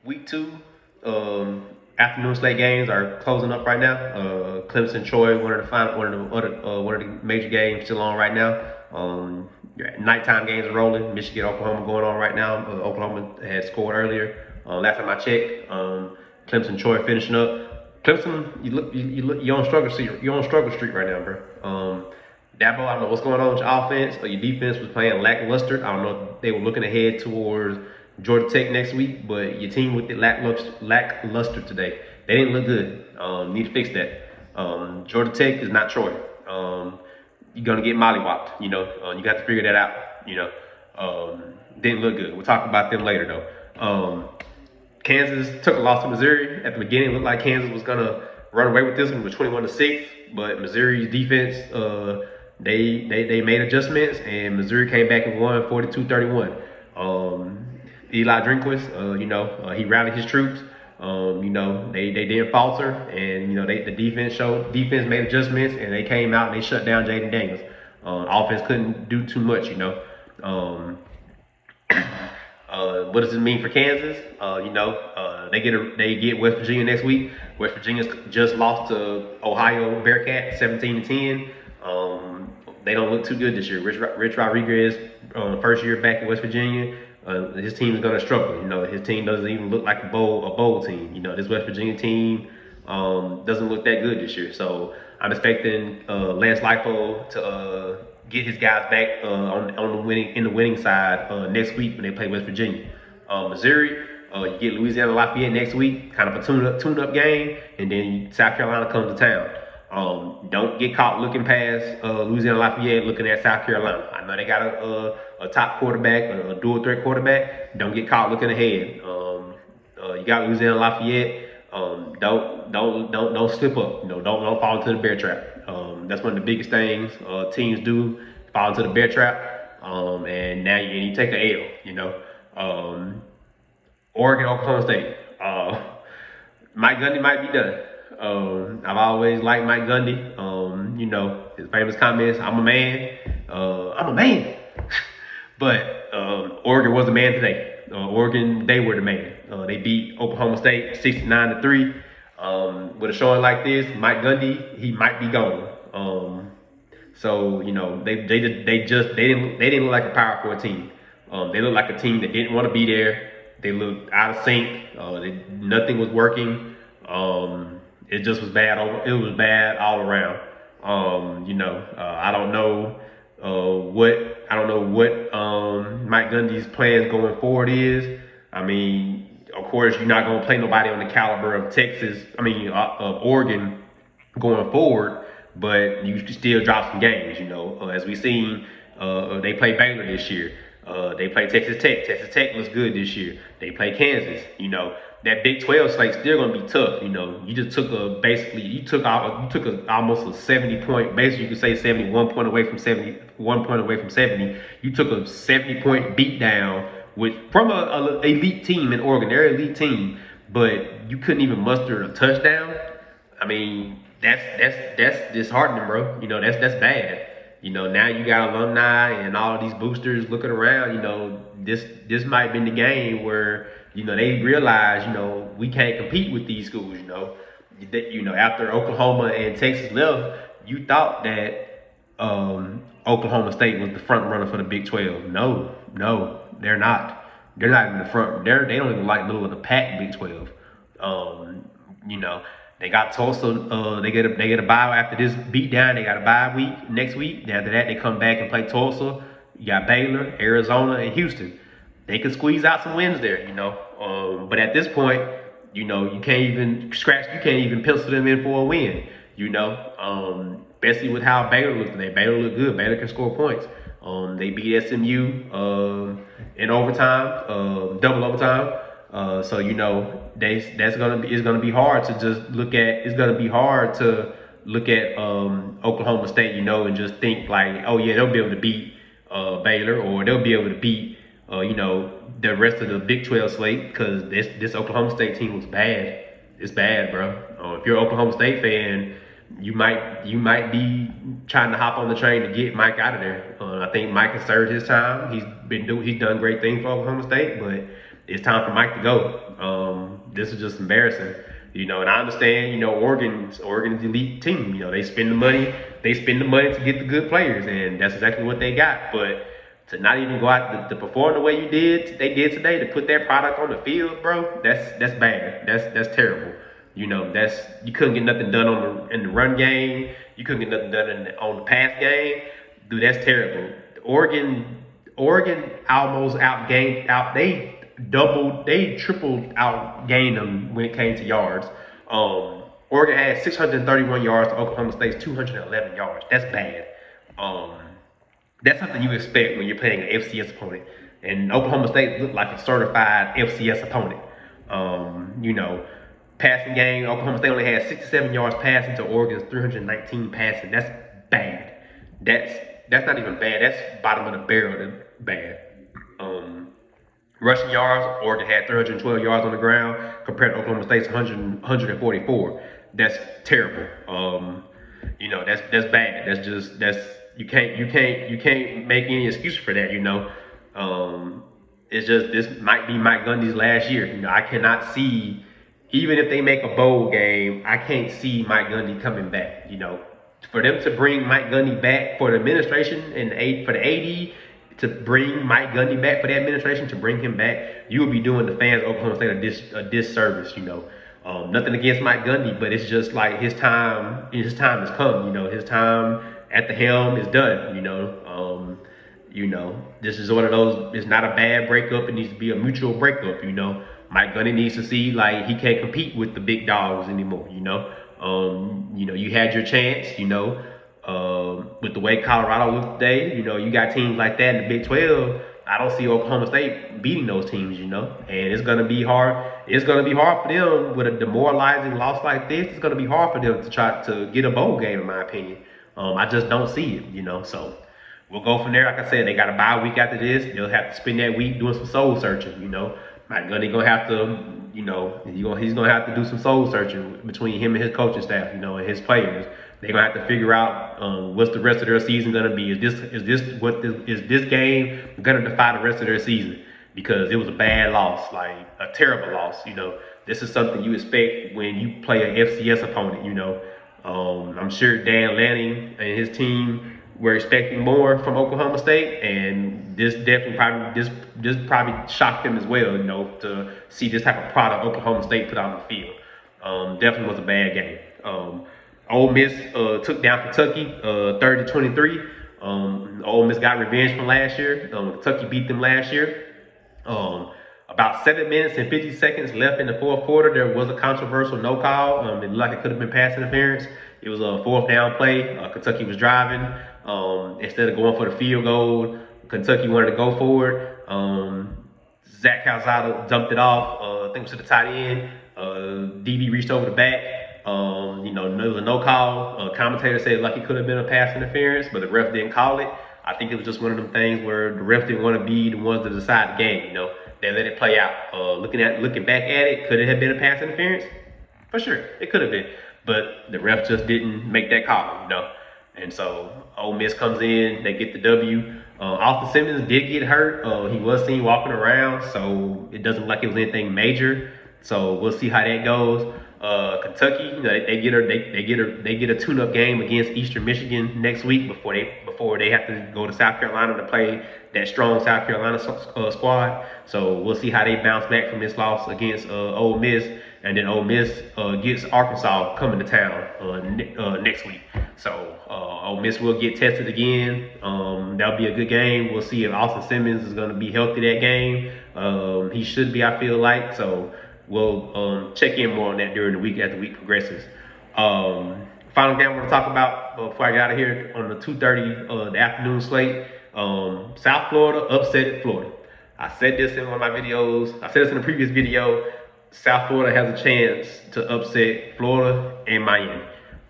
Week two, afternoon slate games are closing up right now. Clemson, Troy, one of the major games still on right now. Nighttime games are rolling. Michigan, Oklahoma going on right now. Oklahoma had scored earlier. Last time I checked, Clemson, Troy finishing up. Clemson, you're on struggle street. You're on struggle street right now, bro. Dabo, I don't know what's going on with your offense or your defense was playing lackluster. I don't know if they were looking ahead towards Georgia Tech next week, but your team with the lackluster today. They didn't look good. Need to fix that. Georgia Tech is not Troy. You're gonna get mollywopped. You got to figure that out. Didn't look good. We'll talk about them later though. Kansas took a loss to Missouri at the beginning. It looked like Kansas was gonna run away with this one with 21-6, but Missouri's defense, they made adjustments and Missouri came back and won 42-31. Eli Drinkwitz, he rallied his troops. They didn't falter, and the defense made adjustments, and they came out and they shut down Jaden Daniels. Offense couldn't do too much. What does it mean for Kansas? They get West Virginia next week. West Virginia's just lost to Ohio Bearcats 17-10. They don't look too good this year. Rich Rodriguez, first year back in West Virginia, his team is going to struggle. His team doesn't even look like a bowl team. This West Virginia team doesn't look that good this year. So I'm expecting Lance Leipold to get his guys back on the winning side next week when they play West Virginia. Missouri, you get Louisiana Lafayette next week, kind of a tune-up game, and then South Carolina comes to town. Don't get caught looking past Louisiana Lafayette, looking at South Carolina. I know they got a top quarterback, a dual threat quarterback. Don't get caught looking ahead. You got Louisiana Lafayette. Don't slip up. Don't fall into the bear trap. That's one of the biggest things teams do, fall into the bear trap. And now you take an L. Oregon, Oklahoma State. Mike Gundy might be done. I've always liked Mike Gundy. His famous comments, I'm a man. I'm a man. But Oregon was the man today. Oregon, they were the man. They beat Oklahoma State 69-3. With a showing like this, Mike Gundy, he might be gone. They didn't look like a Power 4 team. They looked like a team that didn't want to be there. They looked out of sync. Nothing was working. It just was bad. It was bad all around. I don't know what Mike Gundy's plans going forward is. I mean, of course, you're not going to play nobody on the caliber of of Oregon going forward, but you still drop some games. As we've seen, they play Baylor this year. They play Texas Tech. Texas Tech looks good this year. They play Kansas. That Big 12 slate's still gonna be tough. You just took almost a 70 point. Basically, you could say 71 point away from 70. 1 point away from 70. You took a 70 point beat down from a elite team in Oregon. They're an elite team, but you couldn't even muster a touchdown. I mean, that's disheartening, bro. That's bad. Now you got alumni and all of these boosters looking around. This might be the game where they realize we can't compete with these schools. After Oklahoma and Texas left, you thought that Oklahoma State was the front runner for the Big 12. No, they're not. They're not in the front. They don't even like middle of the pack Big 12. They got Tulsa. They get a bye after this beatdown. They got a bye week next week. After that, they come back and play Tulsa. You got Baylor, Arizona, and Houston. They could squeeze out some wins there, But at this point, you can't even pencil them in for a win, Especially with how Baylor looked today. Baylor looked good. Baylor can score points. They beat SMU in overtime, double overtime. So it's gonna be hard to just look at. It's gonna be hard to look at Oklahoma State, and just think like, oh yeah, they'll be able to beat Baylor, or they'll be able to beat the rest of the Big 12 slate, because this Oklahoma State team was bad. It's bad, bro. If you're an Oklahoma State fan, you might be trying to hop on the train to get Mike out of there. I think Mike has served his time. He's done great things for Oklahoma State, but it's time for Mike to go. This is just embarrassing. And I understand, Oregon's elite team. They spend the money. They spend the money to get the good players, and that's exactly what they got. But to not even go out to perform the way they did today, to put that product on the field, bro, that's bad. That's terrible. You couldn't get nothing done in the run game. You couldn't get nothing done on the pass game. Dude, that's terrible. Oregon almost they tripled outgained them when it came to yards. Oregon had 631 yards to Oklahoma State's 211 yards. That's bad. That's something you expect when you're playing an FCS opponent. And Oklahoma State looked like a certified FCS opponent. Passing game, Oklahoma State only had 67 yards passing to Oregon's 319 passing. That's bad. That's not even bad. That's bottom of the barrel bad. Rushing yards, Oregon had 312 yards on the ground compared to Oklahoma State's 144. That's terrible. That's bad. You can't make any excuse for that. It's just this might be Mike Gundy's last year. I cannot see, even if they make a bowl game, I can't see Mike Gundy coming back. For them to bring Mike Gundy back, for the administration and for the AD to bring Mike Gundy back, for the administration to bring him back, you would be doing the fans of Oklahoma State a disservice. Nothing against Mike Gundy, but it's just like his time has come. His time at the helm is done. This is one of those. It's not a bad breakup. It needs to be a mutual breakup. Mike Gundy needs to see like he can't compete with the big dogs anymore. You had your chance. With the way Colorado looked today, you got teams like that in the Big 12. I don't see Oklahoma State beating those teams, and it's gonna be hard. It's gonna be hard for them with a demoralizing loss like this. It's gonna be hard for them to try to get a bowl game, in my opinion. I just don't see it, So we'll go from there. Like I said, they got a bye week after this. They'll have to spend that week doing some soul searching, Mike Gundy gonna have to, he's gonna have to do some soul searching between him and his coaching staff, and his players. They're gonna have to figure out what's the rest of their season gonna be. Is this game gonna defy the rest of their season? Because it was a bad loss, like a terrible loss. This is something you expect when you play an FCS opponent. I'm sure Dan Lanning and his team were expecting more from Oklahoma State, and this probably shocked them as well. To see this type of product Oklahoma State put out on the field. Definitely was a bad game. Ole Miss took down Kentucky 30-23. Ole Miss got revenge from last year. Kentucky beat them last year. About 7 minutes and 50 seconds left in the fourth quarter. There was a controversial no call. It looked like it could have been pass interference. It was a fourth down play. Kentucky was driving. Instead of going for the field goal, Kentucky wanted to go for it. Zach Calzada dumped it off. I think it was to the tight end. DB reached over the back. There was a no call. Commentator said like it could have been a pass interference, but the ref didn't call it. I think it was just one of them things where the ref didn't want to be the ones to decide the game. They let it play out. Looking back at it, could it have been a pass interference? For sure, it could have been, but the ref just didn't make that call. And so Ole Miss comes in, they get the W. Austin Simmons did get hurt. He was seen walking around, so it doesn't look like it was anything major. So we'll see how that goes. Kentucky, they get a tune-up game against Eastern Michigan next week before they have to go to South Carolina to play that strong South Carolina squad. So we'll see how they bounce back from this loss against Ole Miss, and then Ole Miss gets Arkansas coming to town next week. So Ole Miss will get tested again. That'll be a good game. We'll see if Austin Simmons is going to be healthy that game. He should be, I feel like. So we'll check in more on that during the week as the week progresses. Final game I want to talk about before I get out of here on the 2:30 the afternoon slate. South Florida upset Florida. I said this in one of my videos. I said this in a previous video. South Florida has a chance to upset Florida and Miami.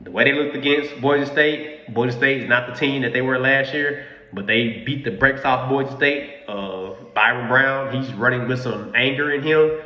The way they looked against Boise State is not the team that they were last year, but they beat the brakes off Boise State. Byron Brown, he's running with some anger in him.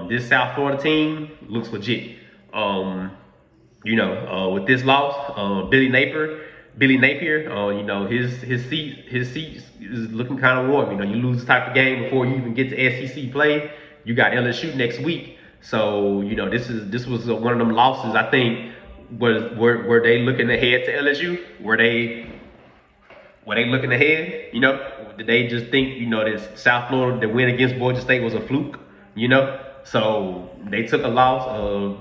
This South Florida team looks legit. With this loss, Billy Napier, his seat is looking kind of warm. You lose this type of game before you even get to SEC play. You got LSU next week. So this was one of them losses. I think were they looking ahead to LSU? Were they looking ahead? Did they just think this South Florida, the win against Georgia State was a fluke? So they took a loss.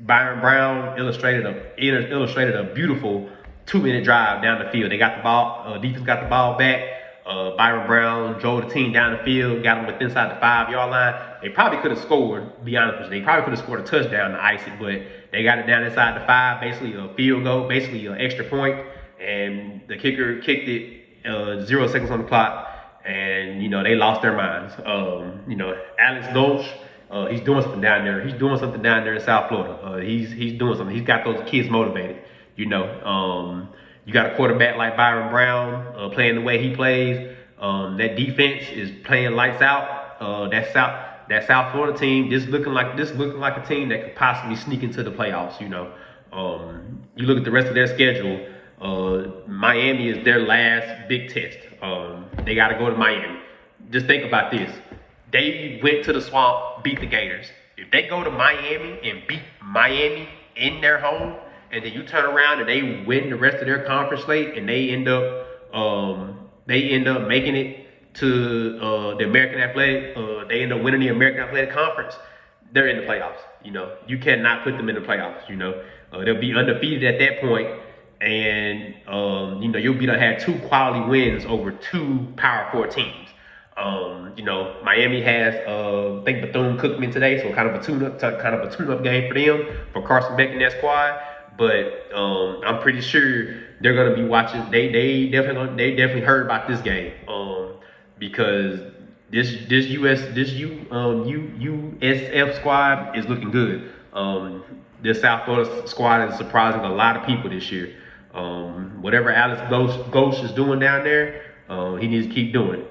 Byron Brown illustrated a beautiful 2-minute drive down the field. They got the ball. Defense got the ball back. Byron Brown drove the team down the field, got them within inside the 5-yard line. They probably could have scored. Be honest with you, they probably could have scored a touchdown to ice it, but they got it down inside the 5, basically a field goal, basically an extra point, and the kicker kicked it 0 seconds on the clock, and they lost their minds. Alex Gulch. He's doing something down there. He's doing something down there in South Florida. He's doing something. He's got those kids motivated. You got a quarterback like Byron Brown playing the way he plays. That defense is playing lights out. That South Florida team looking like a team that could possibly sneak into the playoffs. You look at the rest of their schedule. Miami is their last big test. They got to go to Miami. Just think about this. They went to the Swamp, beat the Gators. If they go to Miami and beat Miami in their home, and then you turn around and they win the rest of their conference slate, and they end up making it to the American Athletic, they end up winning the American Athletic Conference, they're in the playoffs. You cannot put them in the playoffs. They'll be undefeated at that point, and you'll be to have 2 quality wins over 2 Power 4 teams. Miami has I think Bethune-Cookman today, so kind of a tune-up game for them, for Carson Beck and that squad. But I'm pretty sure they're gonna be watching. They definitely heard about this game because this USF squad is looking good. This South Florida squad is surprising a lot of people this year. Whatever Alex Ghost is doing down there, he needs to keep doing it.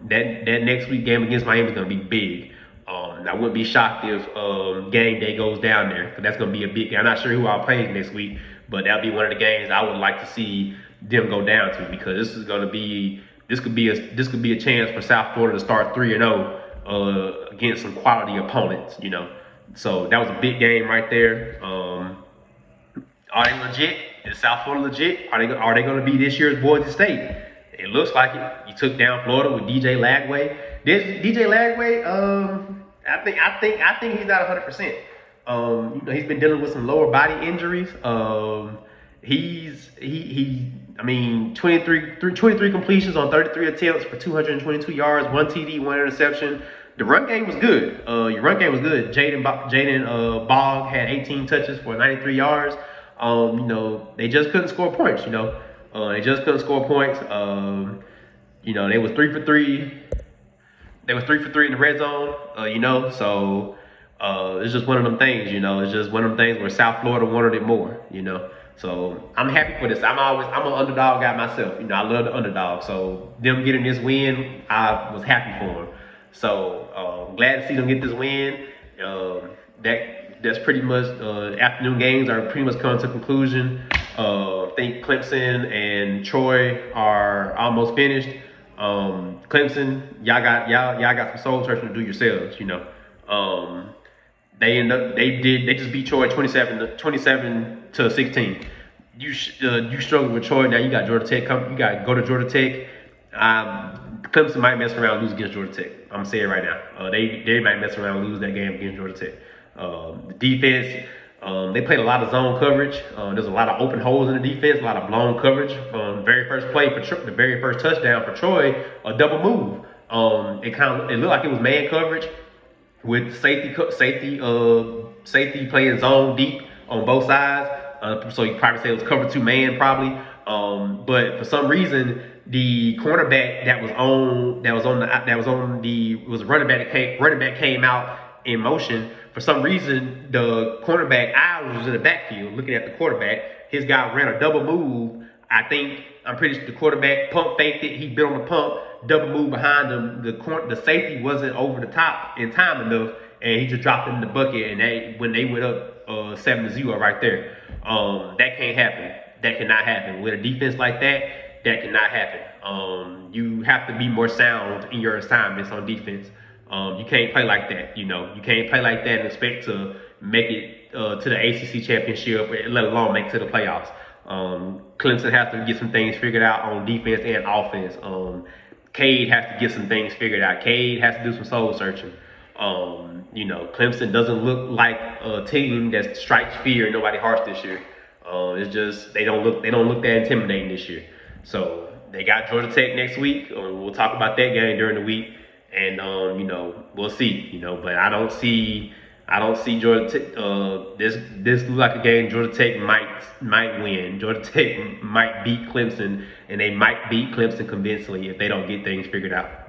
That next week game against Miami is going to be big. I wouldn't be shocked if game day goes down there, because that's going to be a big game. I'm not sure who I'll play next week, but that'll be one of the games I would like to see them go down to, because this could be a chance for South Florida to start 3-0 against some quality opponents. So that was a big game right there. Are they legit? Is South Florida legit? Are they going to be this year's Boise State? It looks like it. You took down Florida with DJ Lagway. DJ Lagway, I think he's not 100%. He's been dealing with some lower body injuries. I mean, 23 completions on 33 attempts for 222 yards, 1 TD, 1 interception. The run game was good. Your run game was good. Jaden Bogg had 18 touches for 93 yards. They just couldn't score points. They just couldn't score points. They was 3 for 3. They was 3 for 3 in the red zone. So it's just one of them things. It's just one of them things where South Florida wanted it more. So I'm happy for this. I'm an underdog guy myself. I love the underdog. So them getting this win, I was happy for them. So glad to see them get this win. That's pretty much afternoon games are pretty much coming to conclusion. I think Clemson and Troy are almost finished. Clemson, y'all got some soul searching to do yourselves. They just beat Troy 27 to 16. You struggle with Troy, now you got Georgia Tech. You got to go to Georgia Tech. Clemson might mess around and lose against Georgia Tech. I'm saying it right now. They might mess around and lose that game against Georgia Tech. The defense, they played a lot of zone coverage. There's a lot of open holes in the defense, a lot of blown coverage. The very first play the very first touchdown for Troy, a double move. It looked like it was man coverage with safety playing zone deep on both sides. So you probably say it was cover 2 man probably. But for some reason, the cornerback running back came out in motion. For some reason, the cornerback was in the backfield looking at the quarterback. His guy ran a double move. I'm pretty sure the quarterback pump faked it. He bit on the pump, double move behind him. The safety wasn't over the top in time enough, and he just dropped it in the bucket. And when they went up 7-0 right there, that can't happen. That cannot happen with a defense like that. That cannot happen. You have to be more sound in your assignments on defense. You can't play like that. You know, you can't play like that and expect to make it to the ACC championship, let alone make it to the playoffs. Clemson has to get some things figured out on defense and offense. Cade has to get some things figured out. Cade has to do some soul searching. You know, Clemson doesn't look like a team that strikes fear in nobody's hearts this year. It's just they don't look that intimidating this year. So they got Georgia Tech next week. We'll talk about that game during the week, and you know, we'll see. You know, but I don't see Georgia Tech. This looks like a game Georgia Tech might win. Georgia Tech might beat Clemson, and they might beat Clemson convincingly if they don't get things figured out.